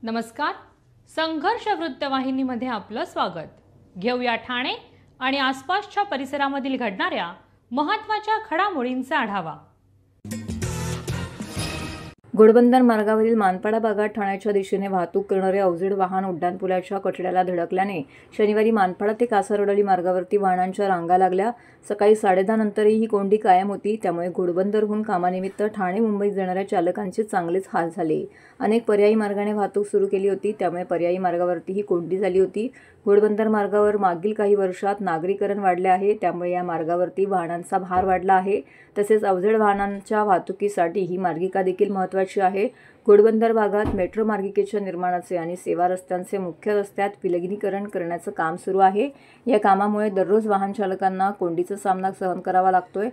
नमस्कार. संघर्ष वृत्तवाहिनीमध्ये आपलं स्वागत. घेऊया ठाणे आणि आसपासच्या परिसरामधील घडणाऱ्या महत्त्वाच्या घडामोडींचा आढावा. घोडबंदर मार्गावरील मानपाडा भागात ठाण्याच्या दिशेने वाहतूक करणारे अवजड वाहन उड्डाणपुलाच्या कठड्याला धडकल्याने शनिवारी मानपाडा ते कासारवडली मार्गावरती वाहनांच्या रांगा लागल्या. सकाळी 10:30 नंतरही ही कोंडी कायम होती. त्यामुळे घोडबंदरहून कामानिमित्त ठाणे मुंबईत जाणाऱ्या चालकांचे चांगलेच हाल झाले. अनेक पर्यायी मार्गाने वाहतूक सुरू केली होती, त्यामुळे पर्यायी मार्गावरती ही कोंडी झाली होती. घोडबंदर मार्गावर मागील काही वर्षात नागरीकरण वाढले आहे, त्यामुळे या मार्गावरती वाहनांचा भार वाढला आहे. तसेच अवजड वाहनांच्या वाहतुकीसाठी ही मार्गिका देखील महत्त्वाची आहे. घोडबंदर भागात मेट्रो मार्गिकेच्या निर्माणाचे आणि सेवा रस्त्यांचे मुख्य रस्त्यात विलगीकरण करण्याचं काम सुरू आहे. या कामामुळे दररोज वाहन चालकांना कोंडीचा सामना सहन करावा लागतोय.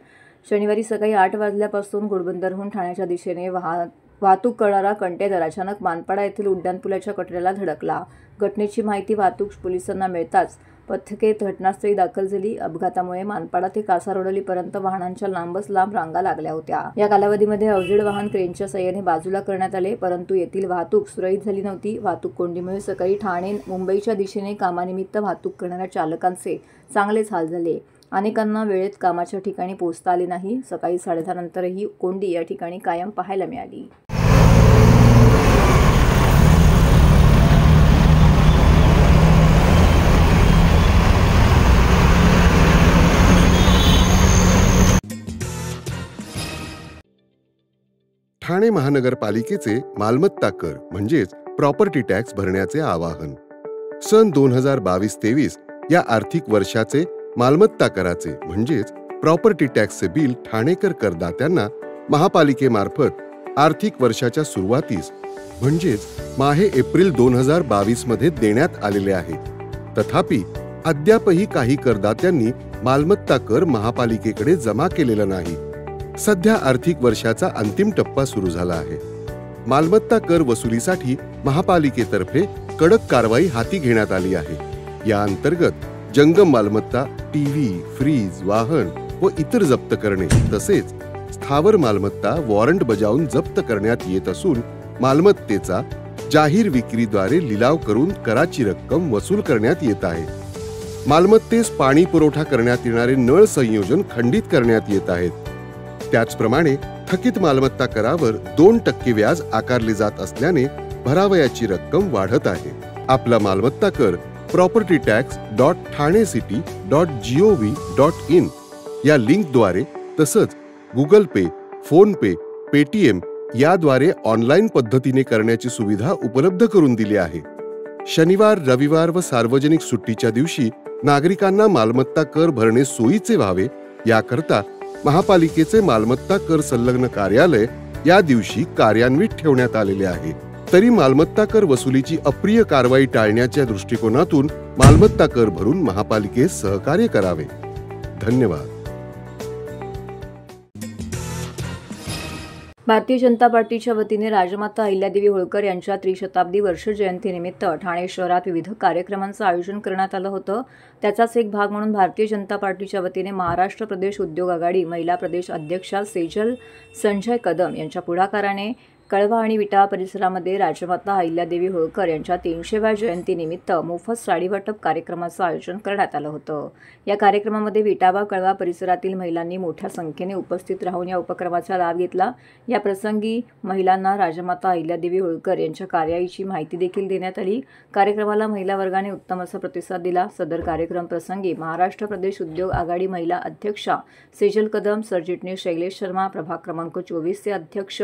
शनिवारी सकाळी 8 वाजल्यापासून घोडबंदरहून ठाण्याच्या दिशेने वाहतूक करणारा कंटेनर अचानक मानपाडा येथील उड्डाणपुलाच्या कठड्याला धडकला. घटनेची माहिती वाहतूक पोलिसांना मिळताच पथके घटनास्थळी दाखल झाली. अपघातामुळे मानपाडा ते कासारवडलीपर्यंत वाहनांच्या लांबच लांब रांगा लागल्या होत्या. या कालावधीमध्ये अवजड वाहन क्रेनच्या साहाय्याने बाजूला करण्यात आले, परंतु येथील वाहतूक सुरळीत झाली नव्हती. वाहतूक कोंडीमुळे सकाळी ठाणे मुंबईच्या दिशेने कामानिमित्त वाहतूक करणाऱ्या चालकांचे चांगलेच हाल झाले. अनेकांना वेळेत कामाच्या ठिकाणी पोहोचता आले नाही. सकाळी 10:30 नंतरही कोंडी या ठिकाणी कायम पाहायला मिळाली. ठाणे महानगरपालिकेचे मालमत्ता कर म्हणजेच प्रॉपर्टी टॅक्स भरण्याचे आवाहन. सन 2022-23 या आर्थिक वर्षाचे मालमत्ता कराचे म्हणजेच प्रॉपर्टी टॅक्सचे बिल ठाणेकर करदात्यांना महापालिकेमार्फत आर्थिक वर्षाच्या सुरुवातीस म्हणजेच माहे एप्रिल 2022 मध्ये देण्यात आलेले आहे. तथापि अद्यापही काही करदात्यांनी मालमत्ता कर महापालिकेकडे जमा केलेला नाही. सध्या आर्थिक वर्षाचा अंतिम टप्पा सुरू झाला आहे. मालमत्ता कर वसुलीसाठी महापालिकेतर्फे कडक कारवाई हाती घेण्यात आली आहे. या अंतर्गत जंगम मालमत्ता, टीव्ही, फ्रीज, वाहन व इतर जप्त करणे तसेच स्थावर मालमत्ता वॉरंट बजावून जप्त करण्यात येत असून मालमत्तेचा जाहीर विक्रीद्वारे लिलाव करून कराची रक्कम वसूल करण्यात येत आहे. मालमत्तेस पाणी पुरवठा करण्यात येणारे नळ संयोजन खंडित करण्यात येत आहेत. त्याचप्रमाणे थकीत मालमत्ता करावर 2% व्याज आकारले जात असल्याने भरावयाची रक्कम वाढत आहे. आपला मालमत्ता कर propertytax.thanecity.gov.in या लिंकद्वारे तसंच गुगल पे, फोन पे, पेटीएम याद्वारे ऑनलाईन पद्धतीने करण्याची सुविधा उपलब्ध करून दिली आहे. शनिवार, रविवार व सार्वजनिक सुट्टीच्या दिवशी नागरिकांना मालमत्ता कर भरणे सोयीचे व्हावे याकरता महापालिकेचे मालमत्ता कर संलग्न कार्यालय या दिवशी कार्यान्वित ठेवण्यात आलेले आहे. तरी मालमत्ता कर वसुलीची अप्रिय कारवाई टाळण्याच्या दृष्टिकोनातून मालमत्ता कर भरून महापालिकेस सहकार्य करावे. धन्यवाद. भारतीय जनता पार्टीच्या वतीने राजमाता अहिल्यादेवी होळकर यांच्या त्रिशताब्दी वर्ष जयंतीनिमित्त ठाणे शहरात विविध कार्यक्रमांचं आयोजन करण्यात आलं होतं. त्याचाच एक भाग म्हणून भारतीय जनता पार्टीच्या वतीने महाराष्ट्र प्रदेश उद्योग आघाडी महिला प्रदेश अध्यक्षा सेजल संजय कदम यांच्या पुढाकाराने कळवा आणि विटा परिसरामध्ये राजमाता अहिल्यादेवी होळकर यांच्या 300व्या जयंतीनिमित्त मोफत साडी वाटप कार्यक्रमाचं आयोजन करण्यात आलं होतं. या कार्यक्रमामध्ये विटावा कळवा परिसरातील महिलांनी मोठ्या संख्येने उपस्थित राहून या उपक्रमाचा लाभ घेतला. या प्रसंगी महिलांना राजमाता अहिल्यादेवी होळकर यांच्या कार्याची माहिती देखील देण्यात आली. कार्यक्रमाला महिला वर्गाने उत्तम असा प्रतिसाद दिला. सदर कार्यक्रम प्रसंगी महाराष्ट्र प्रदेश उद्योग आघाडी महिला अध्यक्षा सेजल कदम, सरचिटणीस शैलेश शर्मा, प्रभाग क्रमांक 24 चे अध्यक्ष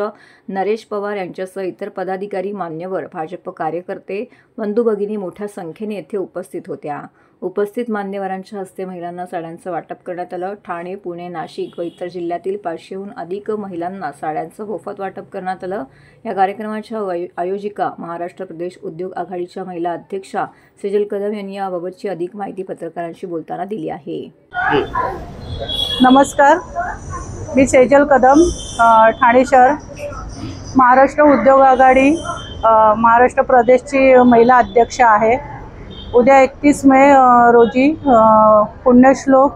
नरेश पवार यांच्यासह इतर पदाधिकारी, मान्यवर, भाजप कार्यकर्ते, बंधू भगिनी मोठ्या संख्येने येथे उपस्थित होत्या. उपस्थित मान्यवरांच्या हस्ते महिलांना साड्यांचं वाटप करण्यात आलं. ठाणे, पुणे, नाशिक व इतर जिल्ह्यातील 500हून अधिक महिलांना साड्यांचं मोफत वाटप करण्यात आलं. या कार्यक्रमाच्या आयोजिका महाराष्ट्र प्रदेश उद्योग आघाडीच्या महिला अध्यक्षा सेजल कदम यांनी याबाबतची अधिक माहिती पत्रकारांशी बोलताना दिली आहे. नमस्कार, मी सेजल कदम, ठाणे शहर महाराष्ट्र उद्योग आघाडी महाराष्ट्र प्रदेशची महिला अध्यक्ष आहे. उद्या 31 मे रोजी पुण्यश्लोक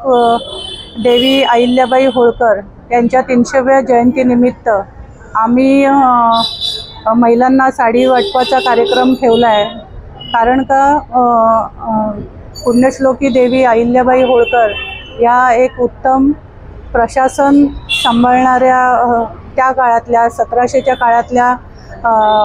देवी अहिल्याबाई होळकर यांच्या 300व्या जयंतीनिमित्त आम्ही महिलांना साडी वाटपाचा कार्यक्रम ठेवला आहे. कारण का पुण्यश्लोकी देवी अहिल्याबाई होळकर या एक उत्तम प्रशासन सांभाळणाऱ्या त्या काळातल्या 1700च्या काळातल्या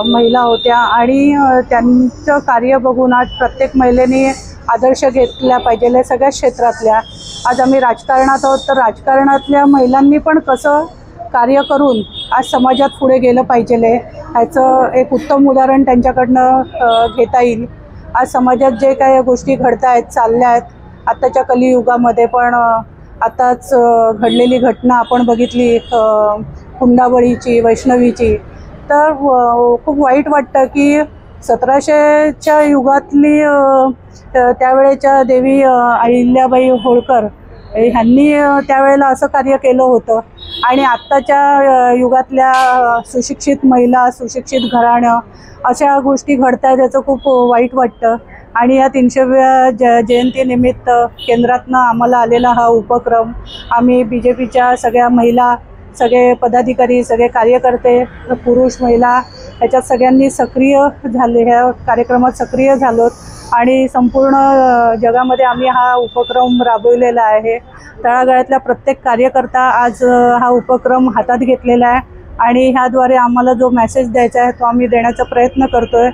महिला होत्या आणि त्यांचं कार्य बघून आज प्रत्येक महिलेने आदर्श घेतला पाहिजे सगळ्या क्षेत्रातल्या. आज आम्ही राजकारणात आहोत, तर राजकारणातल्या महिलांनी पण कसं कार्य करून आज समाजात पुढे गेलं पाहिजे ह्याचं एक उत्तम उदाहरण त्यांच्याकडनं घेता येईल. आज समाजात जे काही गोष्टी घडत आहेत चालल्या आहेत आत्ताच्या कलियुगामध्ये, पण आताच घडलेली घटना आपण बघितली हुंडाबळीची, वैष्णवीची, तर खूप वाईट वाटतं की 1700च्या युगातली त्यावेळेच्या देवी अहिल्याबाई होळकर ह्यांनी त्यावेळेला असं कार्य केलं होतं आणि आत्ताच्या युगातल्या सुशिक्षित महिला, सुशिक्षित घराणं अशा गोष्टी घडत आहेत, त्याचं खूप वाईट वाटतं. आणि या 300व्या जयंतीनिमित्त केंद्रातनं आम्हाला आलेला हा उपक्रम आम्ही BJPच्या सगळ्या महिला, सगळे पदाधिकारी, सगळे कार्यकर्ते, पुरुष महिला ह्याच्यात सगळ्यांनी सक्रिय झाले, ह्या कार्यक्रमात सक्रिय झालो आणि संपूर्ण जगामध्ये आम्ही हा उपक्रम राबवलेला आहे. तळागाळातल्या प्रत्येक कार्यकर्ता आज हा उपक्रम हातात घेतलेला आहे आणि ह्याद्वारे आम्हाला जो मेसेज द्यायचा आहे तो आम्ही देण्याचा प्रयत्न करतो आहे.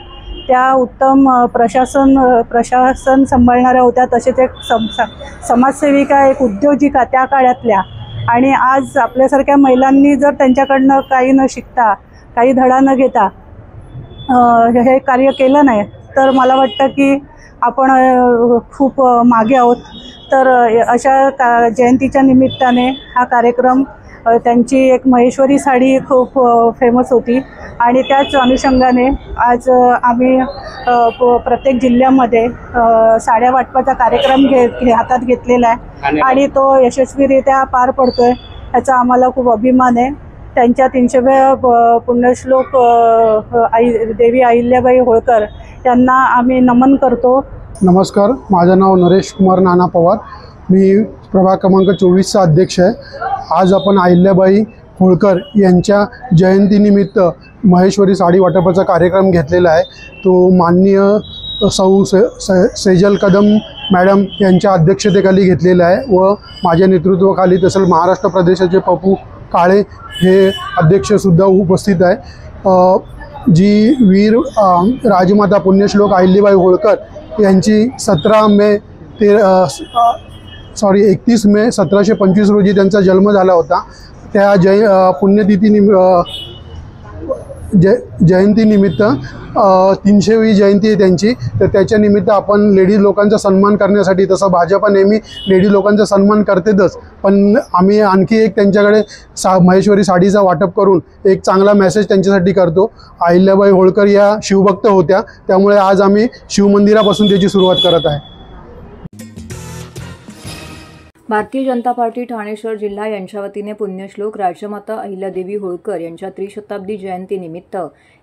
त्या उत्तम प्रशासन सांभाळणाऱ्या होत्या, तसेच एक समाजसेविका, एक उद्योजिका त्या काळातल्या. आणि आज आपल्यासारख्या महिलांनी जर त्यांच्याकडनं काही न शिकता, काही धडा न घेता हे कार्य केलं नाही तर मला वाटतं की आपण खूप मागे आहोत. तर अशा जयंतीच्या निमित्ताने हा कार्यक्रम, त्यांची एक महेश्वरी साडी खूप फेमस होती आणि त्याच अनुषंगाने आज आम्ही प्रत्येक जिल्ह्यामध्ये साड्या वाटपाचा कार्यक्रम हातात घेतलेला आहे आणि तो यशस्वीरित्या पार पडतो आहे, ह्याचा आम्हाला खूप अभिमान आहे. त्यांच्या 300व्या पुण्यश्लोक देवी अहिल्याबाई होळकर यांना आम्ही नमन करतो. नमस्कार, माझं नाव नरेश कुमार नाना पवार, मी प्रभाग क्रमांक 24चा अध्यक्ष आहे. आज आपण अहिल्याबाई होळकर यांच्या जयंतीनिमित्त महेश्वरी साडी वाटपाचा कार्यक्रम घेतलेला आहे. तो माननीय सौ सेजल कदम मॅडम यांच्या अध्यक्षतेखाली घेतलेला आहे व माझ्या नेतृत्वाखाली तसंच महाराष्ट्र प्रदेशाचे पप्पू काळे हे अध्यक्षसुद्धा उपस्थित आहे. जी वीर राजमाता पुण्यश्लोक अहिल्याबाई होळकर यांची 31 मे 1725 रोजी त्यांचा जन्म झाला होता. त्या पुण्यतिथी जयंतीनिमित्त 300वी जयंती आहे त्यांची, तर त्याच्यानिमित्त आपण लेडीज लोकांचा सन्मान करण्यासाठी, तसं भाजपा नेहमी लेडीज लोकांचा सन्मान करतेच, पण आम्ही आणखी एक त्यांच्याकडे महेश्वरी साडीचा वाटप करून एक चांगला मेसेज त्यांच्यासाठी करतो. अहिल्याबाई होळकर या शिवभक्त होत्या, त्यामुळे आज आम्ही शिवमंदिरापासून त्याची सुरुवात करत आहे. भारतीय जनता पार्टी ठाणे शहर जिल्हा यांच्या वतीने पुण्यश्लोक राजमाता अहिल्यादेवी होळकर यांच्या त्रिशताब्दी जयंतीनिमित्त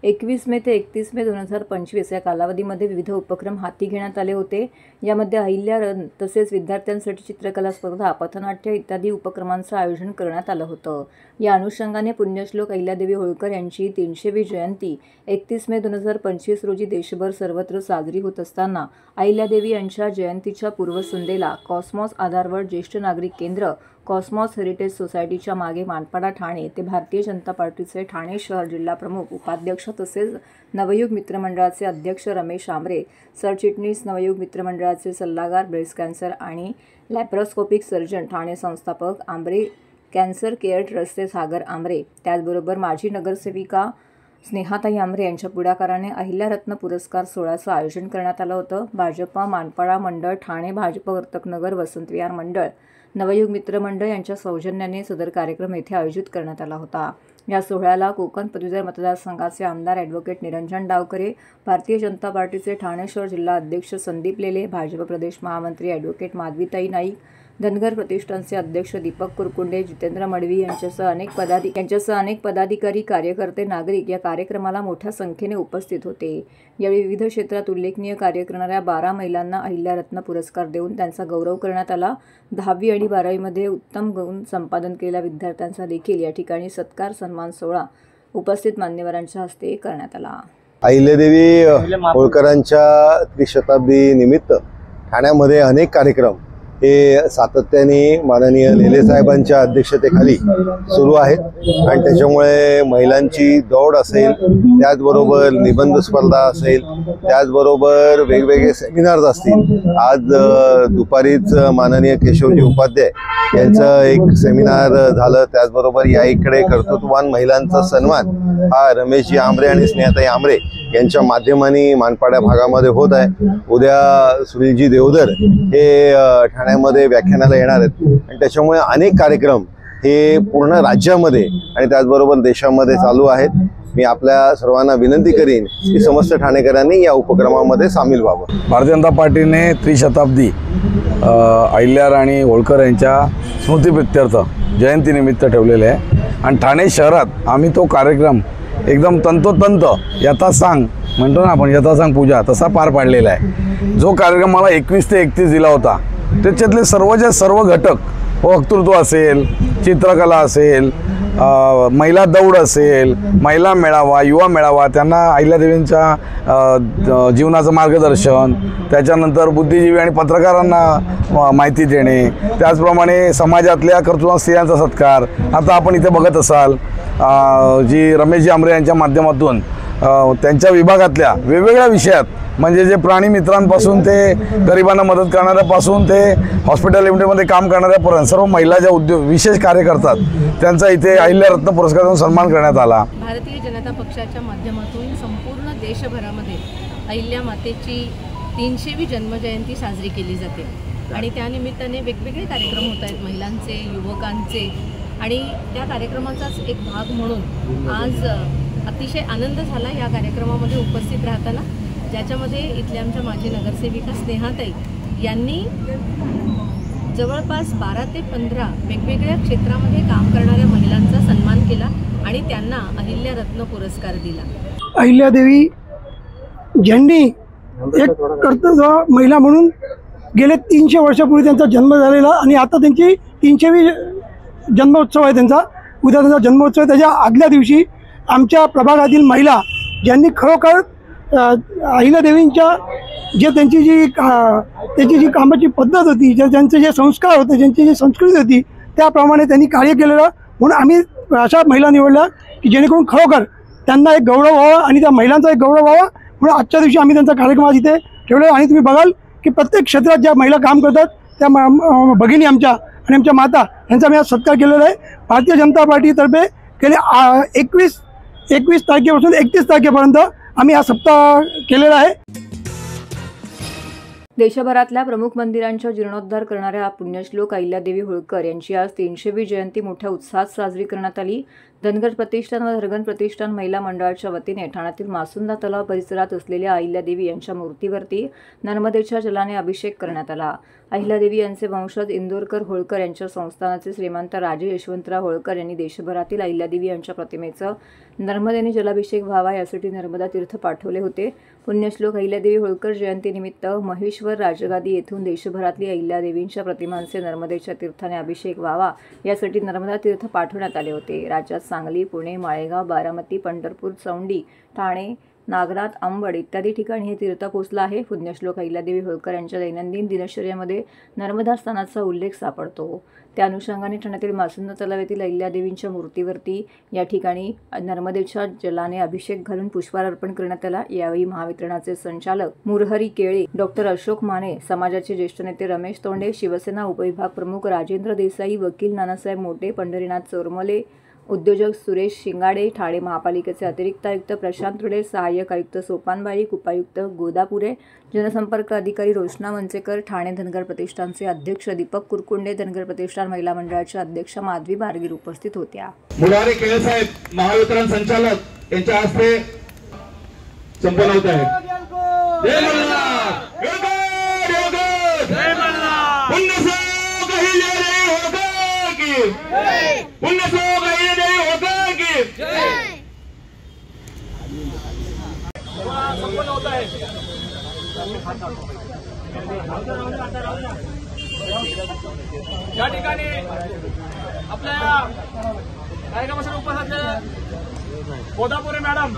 21 मे ते 31 मे 2025 या कालावधीमध्ये विविध उपक्रम हाती घेण्यात आले होते. यामध्ये अहिल्या रन तसेच विद्यार्थ्यांसाठी चित्रकला स्पर्धा, पथनाट्य इत्यादी उपक्रमांचं आयोजन करण्यात आलं होतं. या अनुषंगाने पुण्यश्लोक अहिल्यादेवी होळकर यांची 300वी जयंती 31 मे 2025 रोजी देशभर सर्वत्र साजरी होत असताना अहिल्यादेवी यांच्या जयंतीच्या पूर्वसंध्येला कॉस्मॉस आधारवड ज्येष्ठ नागरिक केंद्र, कॉस्मॉस हेरिटेज सोसायटीच्या मागे मानपाडा ठाणे येथे भारतीय जनता पार्टीचे ठाणे शहर जिल्हा प्रमुख, उपाध्यक्ष तसेच नवयुग मित्रमंडळाचे अध्यक्ष रमेश आमरे, सरचिटणीस नवयुग मित्रमंडळाचे सल्लागार, ब्रेस्ट कॅन्सर आणि लॅप्रोस्कोपिक सर्जन ठाणे संस्थापक आमरे कॅन्सर केअर ट्रस्टचे सागर आमरे, त्याचबरोबर माजी नगरसेविका स्नेहाताई आमरे यांच्या पुढाकाराने अहिल्यारत्न पुरस्कार सोहळ्याचं आयोजन करण्यात आलं होतं. भाजपा मानपाडा मंडळ, ठाणे भाजप वर्तकनगर वसंत विहार मंडळ, नवयुग मित्र मंडळ यांच्या सौजन्याने सदर कार्यक्रम येथे आयोजित करण्यात आला होता. या सोहळ्याला कोकण पदवीधर मतदारसंघाचे आमदार ॲडव्होकेट निरंजन डावकरे, भारतीय जनता पार्टीचे ठाणे शहर जिल्हा अध्यक्ष संदीप लेले, भाजप प्रदेश महामंत्री ॲडव्होकेट माधवीताई नाईक, धनगर प्रतिष्ठानचे अध्यक्ष दीपक कुरकुंडे, जितेंद्र मडवी यांच्यासह अनेक पदाधिकारी, कार्यकर्ते, नागरिक या कार्यक्रमाला मोठ्या संख्येने उपस्थित होते. यावेळी विविध क्षेत्रात उल्लेखनीय कार्य करणाऱ्या 12 महिलांना अहिल्यारत्न पुरस्कार देऊन त्यांचा गौरव करण्यात आला. 10वी आणि 12वीमध्ये उत्तम गुण संपादन केलेल्या विद्यार्थ्यांचा देखील या ठिकाणी सत्कार सन्मान सोहळा उपस्थित मान्यवरांच्या हस्ते करण्यात आला। अहिल्यादेवी होळकरांच्या त्रिशताब्दी निमित्त ठाण्यामध्ये अनेक कार्यक्रम हे सातत्याने माननीय लेले साहेबांच्या अध्यक्षतेखाली सुरू आहेत आणि त्याच्यामुळे महिलांची दौड असेल, त्याचबरोबर निबंध स्पर्धा असेल, त्याचबरोबर वेगवेगळे सेमिनार्स असतील। आज दुपारीच माननीय केशवजी उपाध्याय यांचं एक सेमिनार झालं। त्याचबरोबर या इकडे कर्तृत्ववान महिलांचा सन्मान हा रमेशजी आमरे आणि स्नेहाताई आमरे यांच्या माध्यमाने मानपाड्या भागामध्ये होत आहे। उद्या सुनीलजी देवधर हे ठाण्यामध्ये व्याख्यानाला येणार आहेत आणि त्याच्यामुळे अनेक कार्यक्रम हे पूर्ण राज्यामध्ये आणि त्याचबरोबर देशामध्ये चालू आहेत। मी आपल्या सर्वांना विनंती करीन की समस्त ठाणेकरांनी या उपक्रमामध्ये सामील व्हावं। भारतीय जनता पार्टीने त्रिशताब्दी अहिल्याराणी होळकर यांच्या स्मृतिप्रित्यर्थ जयंतीनिमित्त ठेवलेले आहे आणि ठाणे शहरात आम्ही तो कार्यक्रम एकदम तंतोतंत यथासांग म्हणतो ना आपण, यथासांग पूजा तसा पार पाडलेला आहे। जो कार्यक्रम मला 21 ते 31 दिला होता त्याच्यातले सर्व घटक, वक्तृत्व असेल, चित्रकला असेल, महिला दौड असेल, महिला मेळावा, युवा मेळावा, त्यांना अहिल्यादेवींच्या जीवनाचं मार्गदर्शन, त्याच्यानंतर बुद्धिजीवी आणि पत्रकारांना माहिती देणे, त्याचप्रमाणे समाजातल्या कर्तृत्ववान स्त्रियांचा सत्कार। आता आपण इथे बघत असाल जी रमेशजी आमरे यांच्या माध्यमातून त्यांच्या विभागातल्या वेगवेगळ्या विषयात, म्हणजे जे प्राणी मित्रांपासून ते गरिबांना मदत करणाऱ्यापासून ते हॉस्पिटल लिमिटेडमध्ये काम करणाऱ्यापर्यंत सर्व महिला ज्या विशेष कार्य करतात त्यांचा इथे अहिल्यारत्न पुरस्कारातून सन्मान करण्यात आला। भारतीय जनता पक्षाच्या माध्यमातून संपूर्ण देशभरामध्ये अहिल्या मातेची 300वी जन्मजयंती साजरी केली जाते आणि त्यानिमित्ताने वेगवेगळे कार्यक्रम होत आहेत महिलांचे, युवकांचे, आणि त्या कार्यक्रमाचाच एक भाग म्हणून आज अतिशय आनंद झाला या कार्यक्रमामध्ये उपस्थित राहताना, ज्याच्यामध्ये इथल्या आमच्या माजी नगरसेविका स्नेहाताई यांनी जवळपास 12 ते 15 वेगवेगळ्या क्षेत्रामध्ये काम करणाऱ्या महिलांचा सन्मान केला आणि त्यांना अहिल्या रत्न पुरस्कार दिला। अहिल्यादेवी ज्यांनी एक कर्तव्य महिला म्हणून गेले 300 वर्षापूर्वी त्यांचा जन्म झालेला आणि आता त्यांची 300वी जन्मोत्सव आहे त्यांचा, उद्या त्यांचा जन्मोत्सव आहे। त्याच्या आदल्या दिवशी आमच्या प्रभागातील महिला ज्यांनी खरोखर अहिल्यादेवींच्या जे त्यांची जी कामाची पद्धत होती, त्यांचे जे संस्कार होते, ज्यांची जी संस्कृती होती त्याप्रमाणे त्यांनी कार्य केलेलं, म्हणून आम्ही अशा महिला निवडल्या की जेणेकरून खरोखर त्यांना एक गौरव व्हावा आणि त्या महिलांचा एक गौरव व्हावा, म्हणून आजच्या दिवशी आम्ही त्यांचा कार्यक्रम आज इथे ठेवला। आणि तुम्ही बघाल की प्रत्येक क्षेत्रात ज्या महिला काम करतात त्या भगिनी आमच्या आणि आमच्या माता यांचा आम्ही आज सत्कार केलेला आहे। भारतीय जनता पार्टीतर्फे गेले 21 तारखेपासून 31 तारखेपर्यंत आम्ही हा सप्ताह केलेला आहे। देशभरातल्या प्रमुख मंदिरांचा जीर्णोद्धार करणाऱ्या पुण्यश्लोक अहिल्यादेवी होळकर यांची आज 300वी जयंती मोठ्या उत्साहात साजरी करण्यात आली। धनगर प्रतिष्ठान व धरगण प्रतिष्ठान महिला मंडळाच्या वतीने ठाण्यातील मासुंदा तलाव परिसरात असलेल्या अहिल्यादेवी यांच्या मूर्तीवरती नर्मदेच्या जलाने अभिषेक करण्यात आला। अहिल्यादेवी यांचे वंशज इंदोरकर होळकर यांच्या संस्थानाचे श्रीमंत राजे यशवंतराव होळकर यांनी देशभरातील अहिल्यादेवी यांच्या प्रतिमेचं नर्मदेने जलाभिषेक व्हावा यासाठी नर्मदा तीर्थ पाठवले होते। पुण्यश्लोक अहिल्यादेवी होळकर जयंतीनिमित्त महेश्वर राजगादी येथून देशभरातली अहिल्यादेवींच्या प्रतिमांचे नर्मदेच्या तीर्थाने अभिषेक व्हावा यासाठी नर्मदा तीर्थ पाठवण्यात आले होते। राज्यात सांगली, पुणे, माळेगाव, बारामती, पंढरपूर, चौंडी, ठाणे, नागनाथ, अंबड इत्यादी ठिकाणी हे तीर्थ पोचलं आहे। पुण्यश्लोक अहिल्यादेवी होळकर यांच्या दैनंदिन दिनचर्येमध्ये नर्मदा स्थानाचा उल्लेख सापडतो। त्या अनुषंगाने ठाण्यातील मासुंदा तलाव येथील अहिल्यादेवींच्या मूर्तीवरती या ठिकाणी नर्मदेच्या जलाने अभिषेक घालून पुष्पहार अर्पण करण्यात आला। यावेळी महावितरणाचे संचालक मुरहरी केळे, डॉक्टर अशोक माने, समाजाचे ज्येष्ठ नेते रमेश तोंडे, शिवसेना उपविभाग प्रमुख राजेंद्र देसाई, वकील नानासाहेब मोटे, पंढरीनाथ चोरमले, उद्योजक सुरेश शिंगाडे, ठाणे महापालिकेचे अतिरिक्त आयुक्त प्रशांत रुडे, सहाय्यक आयुक्त सोपान बारीक, उपायुक्त गोदापुरे, जनसंपर्क अधिकारी रोशना मंचेकर, ठाणे धनगर प्रतिष्ठानचे अध्यक्ष दीपक कुरकुंडे, धनगर प्रतिष्ठान महिला मंडळाच्या अध्यक्ष माधवी बारगीर उपस्थित होत्या। मुरारी केळे साहेब महावितरण संचालक यांच्या हस्ते संपन्न होत आहे। जय मल्हार, जय मल्हार, पुण्यश्लोक अहिल्यादेवी होळकर की जय, पुण्यश्लोक अहिल्यादेवी होळकर की जय। संपन्न होत आहे। या ठिकाणी आपल्या कार्यक्रमासाठी उपस्थित कोदापुरे मॅडम.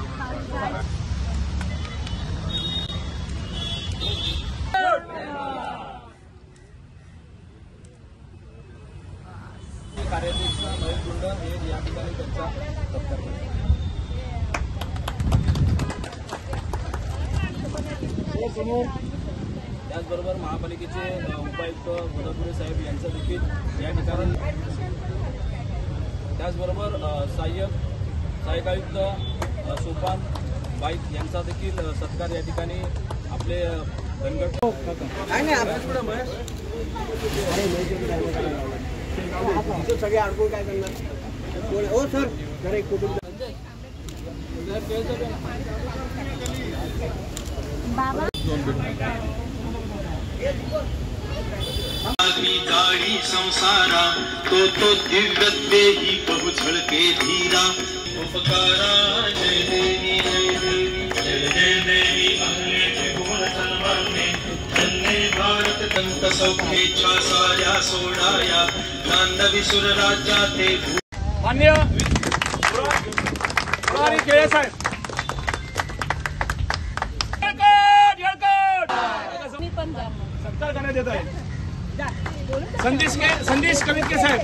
कार्याध्यक्ष महेश गुंड हे या ठिकाणी त्यांचा सत्कार करतात. त्याचबरोबर महापालिकेचे उपायुक्त कोदापुरे साहेब यांचं देखील या ठिकाणी, त्याचबरोबर सहाय्यक आयुक्त सोपान बाईक यांचा देखील सत्कार या ठिकाणी आपले धनगड सगळे अडकून काय करणार हो सर. जरा एक फोटो गाडी संसारा तो दिव्य देही बहु झळके धीरा उपकारा. जय देवी जय देवी जय देवी अहले त्रिभुवन सन्माने धन्य भारत दंत सौख्येच्छा साऱ्या सोडाया नांदवी सुर राज्या ते. मान्य पुरारी केळे साहेब. सत्कार करण्यात येत आहे. संदेश कवितके साहेब.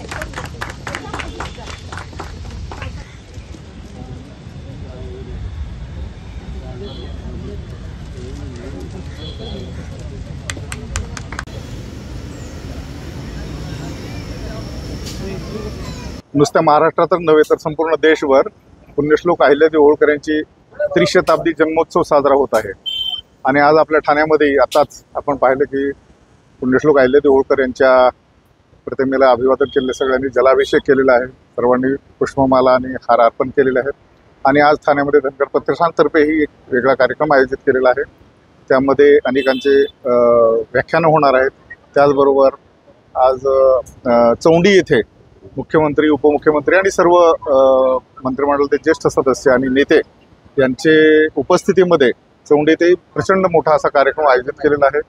नुसत्या महाराष्ट्रातच नव्हे तर संपूर्ण देशभर पुण्यश्लोक अहिल्यादेवी होळकर यांची त्रिशताब्दी जन्मोत्सव साजरा होत आहे. आणि आज आपल्या ठाण्यामध्ये आताच आपण पाहिलं की पुण्यश्लोक अहिल्यादेवी होळकर यांच्या प्रतिमेला अभिवादन केलेले, सगळ्यांनी जलाभिषेक केलेला आहे, सर्वांनी पुष्पमाला आणि हार अर्पण केलेले आहेत. आणि आज ठाण्यामध्ये धनगर प्रतिष्ठानतर्फेही एक वेगळा कार्यक्रम आयोजित केलेला आहे. त्यामध्ये अनेकांचे व्याख्यानं होणार आहेत. त्याचबरोबर आज चौंडी येथे मुख्यमंत्री, उपमुख्यमंत्री आणि सर्व मंत्रिमंडळाचे ज्येष्ठ सदस्य आणि नेते यांचे उपस्थितीमध्ये चौंडी येथे प्रचंड मोठा असा कार्यक्रम आयोजित केलेला आहे.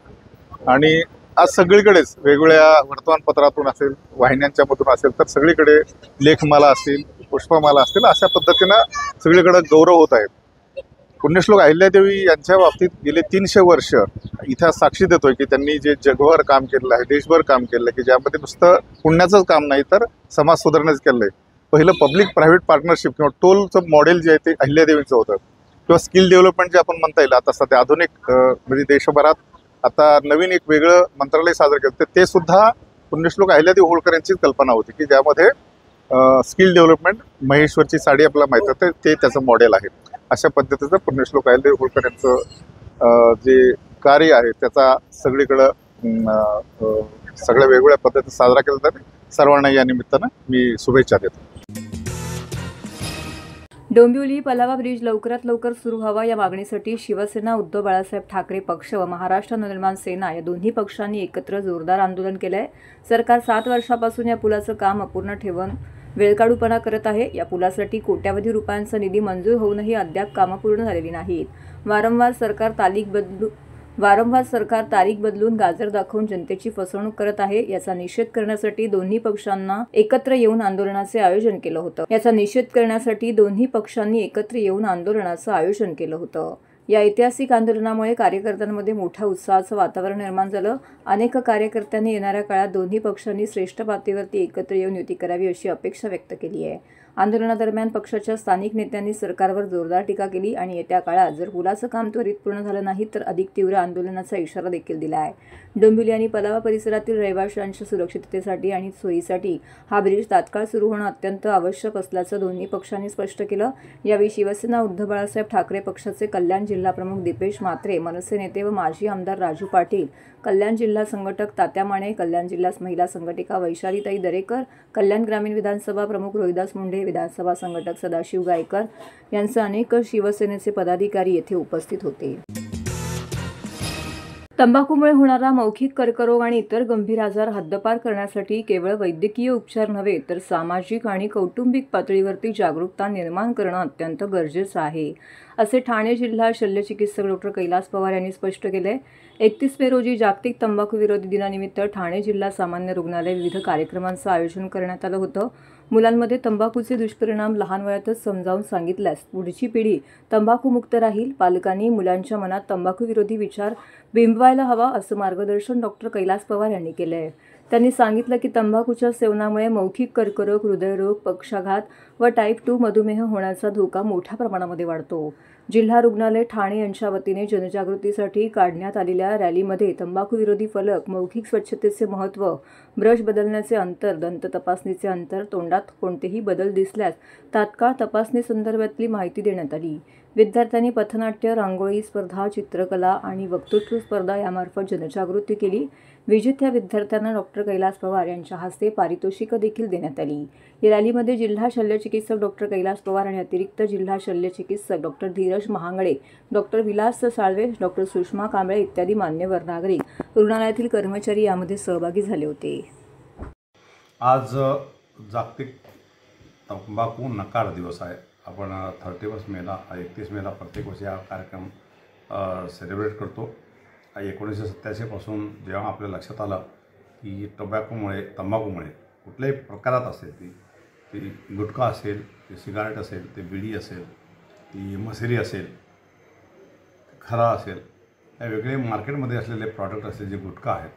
आणि आज सगळीकडेच वेगवेगळ्या वर्तमानपत्रातून असेल, वाहिन्यांच्या मधून असेल, तर सगळीकडे लेखमाला असतील, पुष्पमाला असतील, अशा पद्धतीनं सगळीकडे गौरव होत आहे. पुण्यश्लोक अहिल्यादेवी यांच्या बाबतीत गेले 300 वर्ष इतिहास साक्षी देतोय की त्यांनी जे जगभर काम केलेलं आहे, देशभर काम केलेलं आहे, की ज्यामध्ये नुसतं पुण्याचंच काम नाही तर समाज सुधारण्याचं केलं आहे. पहिलं पब्लिक प्रायव्हेट पार्टनरशिप किंवा टोलचं मॉडेल जे आहे ते अहिल्यादेवींचं होतं, किंवा स्किल डेव्हलपमेंट जे आपण म्हणता येईल आता सध्या आधुनिक म्हणजे देशभरात आता नवीन एक वेगळं मंत्रालय साजरं केलं, ते सुद्धा पुण्यश्लोक अहिल्यादेवी होळकर यांचीच कल्पना होती की ज्यामध्ये स्किल डेव्हलपमेंट, महेश्वरची साडी आपल्याला माहीत होते ते त्याचं मॉडेल आहे. अशा पद्धतीचं पुण्यश्लोक अहिल्यादेवी होळकर यांचं जे कार्य आहे त्याचा सगळीकडं सगळ्या वेगवेगळ्या पद्धतीने साजरा केला जाते. सर्वांना या निमित्तानं मी शुभेच्छा देतो. डोंबिवली पलावा ब्रिज लवकरात लवकर सुरू व्हावा या मागणीसाठी शिवसेना, उद्धव बाळासाहेब ठाकरे पक्ष व महाराष्ट्र नवनिर्माण सेना या दोन्ही पक्षांनी एकत्र जोरदार आंदोलन केलंय. सरकार 7 वर्षापासून या पुलाचं काम अपूर्ण ठेवून वेळकाढूपणा करत आहे. या पुलासाठी कोट्यावधी रुपयांचा निधी मंजूर होऊनही अद्याप कामं पूर्ण झालेली नाहीत. वारंवार सरकार तारीख बदलून गाजर दाखवून जनतेची फसवणूक करत आहे. याचा निषेध करण्यासाठी दोन्ही पक्षांनी एकत्र येऊन आंदोलनाचं आयोजन केलं होतं. या ऐतिहासिक आंदोलनामुळे कार्यकर्त्यांमध्ये मोठ्या उत्साहाचं वातावरण निर्माण झालं. अनेक कार्यकर्त्यांनी येणाऱ्या काळात दोन्ही पक्षांनी श्रेष्ठ पातळीवरती एकत्र येऊन युती करावी अशी अपेक्षा व्यक्त केली आहे. आंदोलनादरम्यान पक्षाच्या स्थानिक नेत्यांनी सरकारवर जोरदार टीका केली आणि येत्या काळात जर पुलाचं काम त्वरित पूर्ण झालं नाही तर अधिक तीव्र आंदोलनाचा इशारा देखील दिला आहे. डोंबिवली आणि पलावा परिसरातील रहिवाशांच्या सुरक्षिततेसाठी आणि सोयीसाठी हा ब्रिज तात्काळ सुरू होणं अत्यंत आवश्यक असल्याचं दोन्ही पक्षांनी स्पष्ट केलं. यावेळी शिवसेना, उद्धव बाळासाहेब ठाकरे पक्षाचे कल्याण जिल्हा प्रमुख दीपेश म्हात्रे, मनसे नेते व माजी आमदार राजू पाटील, कल्याण जिल्हा संघटक तात्या माने, कल्याण जिल्हा महिला संघटिका वैशालीताई दरेकर, कल्याण ग्रामीण विधानसभा प्रमुख रोहिदास मुंडे, विधानसभा संघटक सदाशिव गायकर यांसह अनेक शिवसेनेचे पदाधिकारी येथे उपस्थित होते. तंबाखूमुळे होणारा मौखिक कर्करोग आणि इतर गंभीर आजार हद्दपार करण्यासाठी केवळ वैद्यकीय उपचार नव्हे तर सामाजिक आणि कौटुंबिक पातळीवरती जागरूकता निर्माण करणं अत्यंत गरजेचं आहे, असे ठाणे जिल्हा शल्यचिकित्सक डॉक्टर कैलास पवार यांनी स्पष्ट केले. 31 मे रोजी जागतिक तंबाखू विरोधी दिनानिमित्त ठाणे जिल्हा सामान्य रुग्णालय विविध कार्यक्रमांचं आयोजन करण्यात आलं होतं. मुलांमध्ये तंबाखूचे दुष्परिणाम लहान वयातच समजावून सांगितल्यास पुढची पिढी तंबाखूमुक्त राहील. पालकांनी मुलांच्या मनात तंबाखूविरोधी विचार बिंबवायला हवा असं मार्गदर्शन डॉक्टर कैलास पवार यांनी केलं आहे. त्यांनी सांगितलं की तंबाखूच्या सेवनामुळे मौखिक कर्करोग, हृदयरोग, पक्षाघात व टाईप 2 मधुमेह होण्याचा धोका मोठ्या प्रमाणामध्ये वाढतो. जिल्हा रुग्णालय ठाणे यांच्या वतीने जनजागृतीसाठी काढण्यात आलेल्या रॅलीमध्ये तंबाखूविरोधी फलक, मौखिक स्वच्छतेचे महत्त्व, ब्रश बदलण्याचे अंतर, दंत तपासणीचे अंतर, तोंडात कोणतेही बदल दिसल्यास तात्काळ तपासणी संदर्भातली माहिती देण्यात आली. विद्यार्थ्यांनी पथनाट्य, रांगोळी स्पर्धा, चित्रकला आणि वक्तृत्व स्पर्धा यामार्फत जनजागृती केली. विजेत्या विद्यार्थ्यांना डॉक्टर कैलास पवार यांच्या हस्ते पारितोषिकं देखील देण्यात आली. या रॅलीमध्ये जिल्हा शल्यचिकित्सक डॉक्टर कैलास पवार आणि अतिरिक्त जिल्हा शल्यचिकित्सक doctor Dhiraj Mahangade, doctor Vilas Salve, doctor Sushma Kamble इत्यादी मान्यवर नागरिक, रुग्णालयातील कर्मचारी यामध्ये सहभागी झाले होते. आज जागतिक तंबाखू नकार दिवस आहे. आपण 31 मेला 31 मेला प्रत्येक वर्षी हा कार्यक्रम सेलिब्रेट करतो. 1987 पासून जेव्हा आपल्या लक्षात आलं की तंबाखूमुळे कुठल्याही प्रकारात असेल, ती गुटखा असेल, ती सिगारेट असेल, ते बिडी असेल, ती मशिरी असेल, खरा असेल, या वेगळे मार्केटमध्ये असलेले प्रॉडक्ट असलेले जे गुटखा आहेत,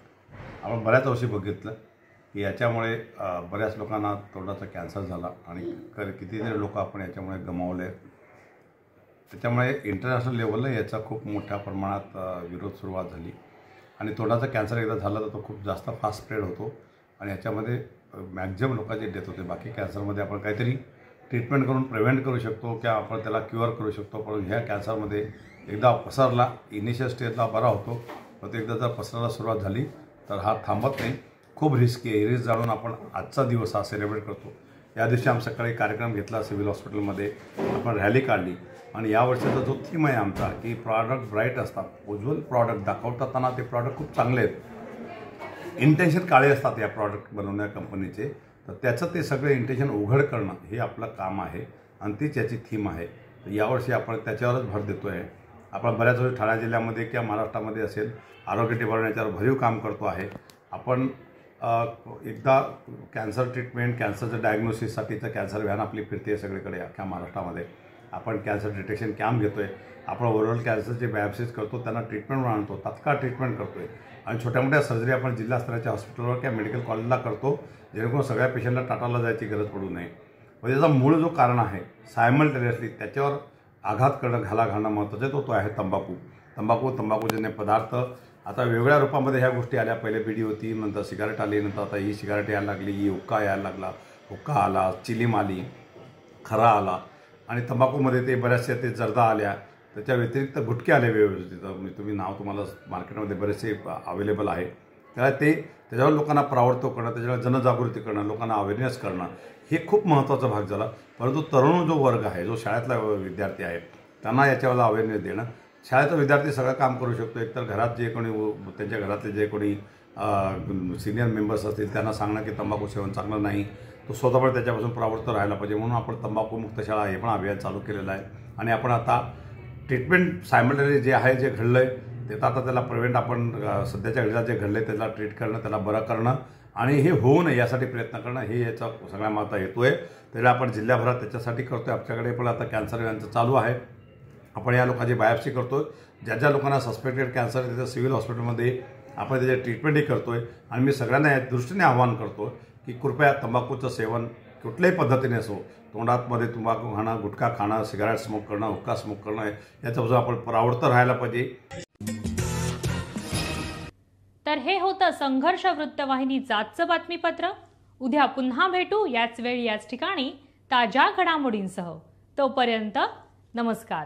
आपण बऱ्याच वर्षी बघितलं की याच्यामुळे बऱ्याच लोकांना तोंडाचा कॅन्सर झाला आणि कितीतरी लोक आपण याच्यामुळे गमावले. त्याच्यामुळे इंटरनॅशनल लेवलला याचा खूप मोठ्या प्रमाणात विरोध सुरुवात झाली आणि तोंडाचा कॅन्सर एकदा झाला तर तो खूप जास्त फास्ट स्प्रेड होतो आणि याच्यामध्ये मॅक्झिमम लोकांचे डेथ होते. बाकी कॅन्सरमध्ये आपण काहीतरी ट्रीटमेंट करून प्रिव्हेंट करू शकतो किंवा आपण त्याला क्युअर करू शकतो, पण ह्या कॅन्सरमध्ये एकदा पसरला, इनिशियल स्टेजला बरा होतो, पण एकदा जर पसरायला सुरुवात झाली तर हा थांबत नाही. खूप रिस्की आहे. रिस्क जाणून आपण आजचा दिवस हा सेलिब्रेट करतो. या दिवशी आम्ही सकाळी कार्यक्रम घेतला सिव्हिल हॉस्पिटलमध्ये, आपण रॅली काढली आणि यावर्षीचा जो थीम आहे आमचा की प्रॉडक्ट ब्राईट असतात, उज्ज्वल प्रॉडक्ट दाखवताना ते प्रॉडक्ट खूप चांगले आहेत, इंटेन्शन काळे असतात या प्रॉडक्ट बनवण्या कंपनीचे, तर त्याचं ते सगळे इंटेन्शन उघड करणं हे आपलं काम आहे आणि तीच याची थीम आहे. तर यावर्षी आपण त्याच्यावरच भर देतो आहे. आपण बऱ्याच वेळी ठाणे जिल्ह्यामध्ये किंवा महाराष्ट्रामध्ये असेल आरोग्य डिपार्टमेंट याच्यावर भरीव काम करतो आहे. आपण एकदा कॅन्सर ट्रीटमेंट, कॅन्सरचं डायग्नोसिससाठीचं कॅन्सर व्हॅन आपली फिरते सगळीकडे अख्ख्या महाराष्ट्रामध्ये. आपण कॅन्सर डिटेक्शन कॅम्प घेतो आहे. आपण ओव्हरऑल कॅन्सरचे बायोप्सीज करतो, त्यांना ट्रीटमेंट आणतो, तात्काळ ट्रीटमेंट करतो आहे आणि छोट्या मोठ्या सर्जरी आपण जिल्हा स्तराच्या हॉस्पिटलवर किंवा मेडिकल कॉलेजला करतो, जेणेकरून सगळ्या पेशंटला टाटाला जायची गरज पडू नये. म्हणजे त्याचा मूळ जो कारण आहे सायमल्टेनियसली त्याच्यावर आघात करणं, घाला घालणं महत्त्वाचं आहे, तो आहे तंबाखूजन्य पदार्थ. आता वेगळ्या रूपामध्ये ह्या गोष्टी आल्या. पहिले बिडी होती, नंतर सिगारेट आली, नंतर आता ही सिगारेट यायला लागली, ही हुक्का यायला लागला, हुक्का आला, चिलीम आली, खरा आला आणि तंबाखूमध्ये ते बऱ्याचशा ते जर्दा आल्या. त्याच्या व्यतिरिक्त गुटखे आले व्यवस्थित. तुम्ही नाव तुम्हाला मार्केटमध्ये बरेचसे अवेलेबल आहे. त्याच्यावर लोकांना प्रावर्तव करणं, त्याच्यावर जनजागृती करणं, लोकांना अवेअरनेस करणं हे खूप महत्त्वाचा भाग झाला. परंतु तरुण जो वर्ग आहे, जो शाळेतला विद्यार्थी आहे, त्यांना याच्यावर अवेअरनेस देणं. शाळेचा विद्यार्थी सगळं काम करू शकतो. एकतर घरात जे कोणी त्यांच्या घरातले जे कोणी सिनियर मेंबर्स असतील त्यांना सांगणं की तंबाखू सेवन चांगलं नाही, तो स्वतः पण त्याच्यापासून प्रावर्तव राहायला पाहिजे. म्हणून आपण तंबाखूमुक्त शाळा हे पण अभियान चालू केलेलं आहे आणि आपण आता ट्रीटमेंट सायमल्टेनियस जे आहे, जे घडलं आहे ते तर आता त्याला प्रिव्हेंट, आपण सध्याच्या घडीला जे घडलं आहे त्याला ट्रीट करणं, त्याला बरं करणं आणि हे होऊ नये यासाठी प्रयत्न करणं हे याचा सगळ्या माता हेतू आहे. त्याला आपण जिल्ह्याभरात त्याच्यासाठी करतो आहे. आमच्याकडे पण आता कॅन्सर व्हॅनचं चालू आहे. आपण या लोकांची बायोप्सी करतो. ज्या लोकांना सस्पेक्टेड कॅन्सर आहे त्याच्या सिव्हिल हॉस्पिटलमध्ये आपण त्याचे ट्रीटमेंटही करतो आहे आणि मी सगळ्यांना या दृष्टीने आवाहन करतो की कृपया तंबाखूचं सेवन कुठल्याही पद्धतीने असो, तोंडातमध्ये तंबाखू खाणं, गुटखा खाणं, सिगारेट स्मोक करणं, हुक्का स्मोक करणं याच्यापासून आपण प्रावर्त राहायला पाहिजे. तर हे होतं संघर्ष वृत्तवाहिनीचं आजचं बातमीपत्र. उद्या पुन्हा भेटू याच वेळी याच ठिकाणी ताज्या घडामोडींसह. तोपर्यंत नमस्कार.